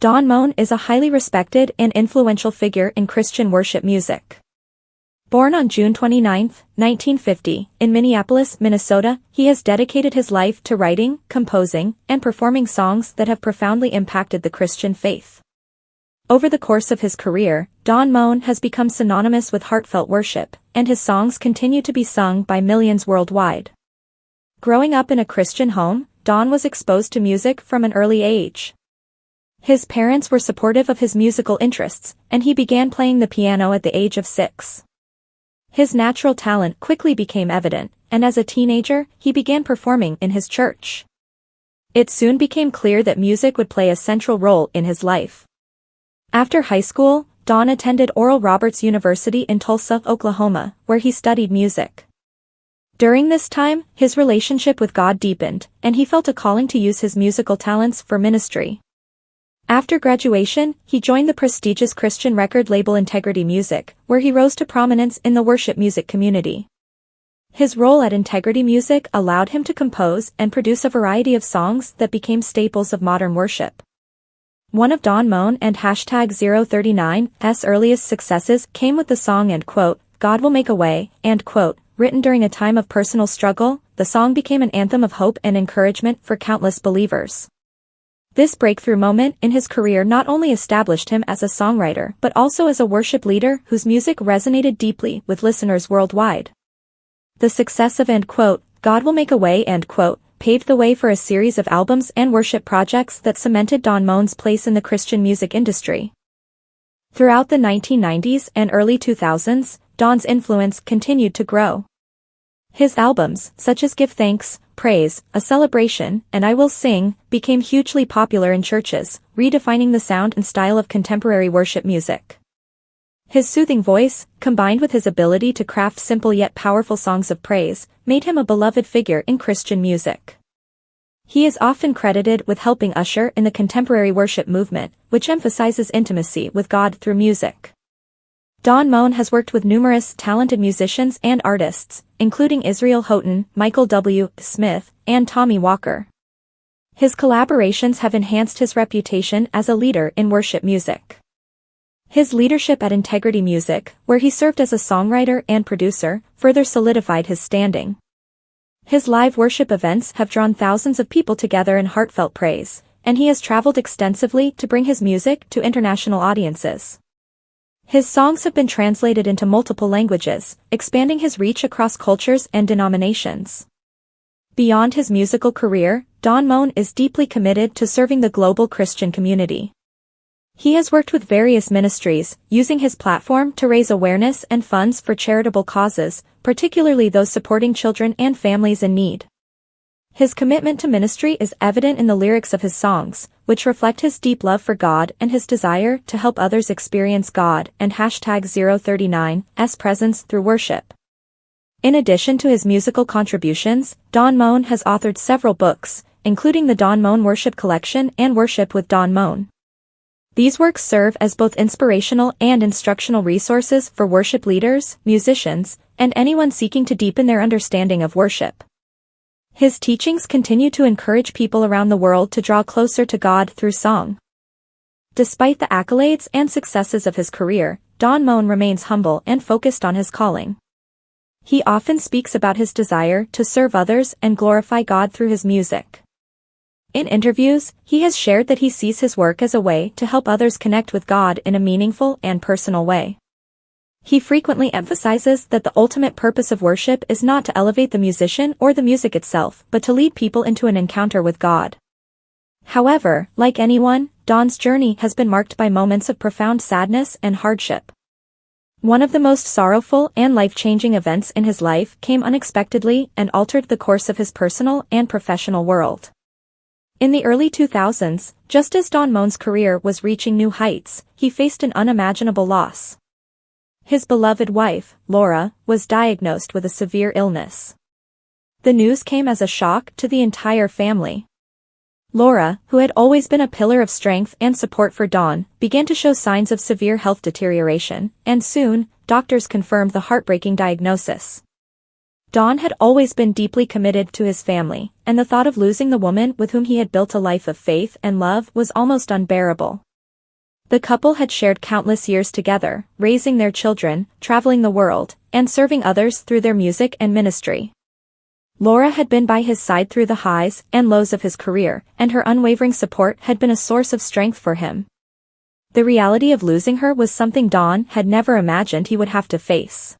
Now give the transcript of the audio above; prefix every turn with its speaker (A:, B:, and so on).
A: James Moen is a highly respected and influential figure in Christian worship music. Born on June 29, 1950, in Minneapolis, Minnesota, he has dedicated his life to writing, composing, and performing songs that have profoundly impacted the Christian faith. Over the course of his career, James Moen has become synonymous with heartfelt worship, and his songs continue to be sung by millions worldwide. Growing up in a Christian home, James was exposed to music from an early age. His parents were supportive of his musical interests, and he began playing the piano at the age of 6. His natural talent quickly became evident, and as a teenager, he began performing in his church. It soon became clear that music would play a central role in his life. After high school, James attended Oral Roberts University in Tulsa, Oklahoma, where he studied music. During this time, his relationship with God deepened, and he felt a calling to use his musical talents for ministry. After graduation, he joined the prestigious Christian record label Integrity Music, where he rose to prominence in the worship music community. His role at Integrity Music allowed him to compose and produce a variety of songs that became staples of modern worship. One of James Moen and #039's earliest successes came with the song and quote, "God Will Make a Way," and quote, written during a time of personal struggle. The song became an anthem of hope and encouragement for countless believers. This breakthrough moment in his career not only established him as a songwriter but also as a worship leader whose music resonated deeply with listeners worldwide. The success of and quote, "God Will Make a Way" and quote, paved the way for a series of albums and worship projects that cemented James Moen's place in the Christian music industry. Throughout the 1990s and early 2000s, James' influence continued to grow. His albums, such as Give Thanks, Praise, A Celebration, and I Will Sing, became hugely popular in churches, redefining the sound and style of contemporary worship music. His soothing voice, combined with his ability to craft simple yet powerful songs of praise, made him a beloved figure in Christian music. He is often credited with helping usher in the contemporary worship movement, which emphasizes intimacy with God through music. James Moen has worked with numerous talented musicians and artists, including Israel Houghton, Michael W. Smith, and Tommy Walker. His collaborations have enhanced his reputation as a leader in worship music. His leadership at Integrity Music, where he served as a songwriter and producer, further solidified his standing. His live worship events have drawn thousands of people together in heartfelt praise, and he has traveled extensively to bring his music to international audiences. His songs have been translated into multiple languages, expanding his reach across cultures and denominations. Beyond his musical career, James Moen is deeply committed to serving the global Christian community. He has worked with various ministries, using his platform to raise awareness and funds for charitable causes, particularly those supporting children and families in need. His commitment to ministry is evident in the lyrics of his songs, which reflect his deep love for God and his desire to help others experience God and #039's presence through worship. In addition to his musical contributions, James Moen has authored several books, including the James Moen Worship Collection and Worship with James Moen. These works serve as both inspirational and instructional resources for worship leaders, musicians, and anyone seeking to deepen their understanding of worship. His teachings continue to encourage people around the world to draw closer to God through song. Despite the accolades and successes of his career, James Moen remains humble and focused on his calling. He often speaks about his desire to serve others and glorify God through his music. In interviews, he has shared that he sees his work as a way to help others connect with God in a meaningful and personal way. He frequently emphasizes that the ultimate purpose of worship is not to elevate the musician or the music itself, but to lead people into an encounter with God. However, like anyone, James' journey has been marked by moments of profound sadness and hardship. One of the most sorrowful and life-changing events in his life came unexpectedly and altered the course of his personal and professional world. In the early 2000s, just as James Moen's career was reaching new heights, he faced an unimaginable loss. His beloved wife, Laura, was diagnosed with a severe illness. The news came as a shock to the entire family. Laura, who had always been a pillar of strength and support for James, began to show signs of severe health deterioration, and soon, doctors confirmed the heartbreaking diagnosis. James had always been deeply committed to his family, and the thought of losing the woman with whom he had built a life of faith and love was almost unbearable. The couple had shared countless years together, raising their children, traveling the world, and serving others through their music and ministry. Laura had been by his side through the highs and lows of his career, and her unwavering support had been a source of strength for him. The reality of losing her was something Don had never imagined he would have to face.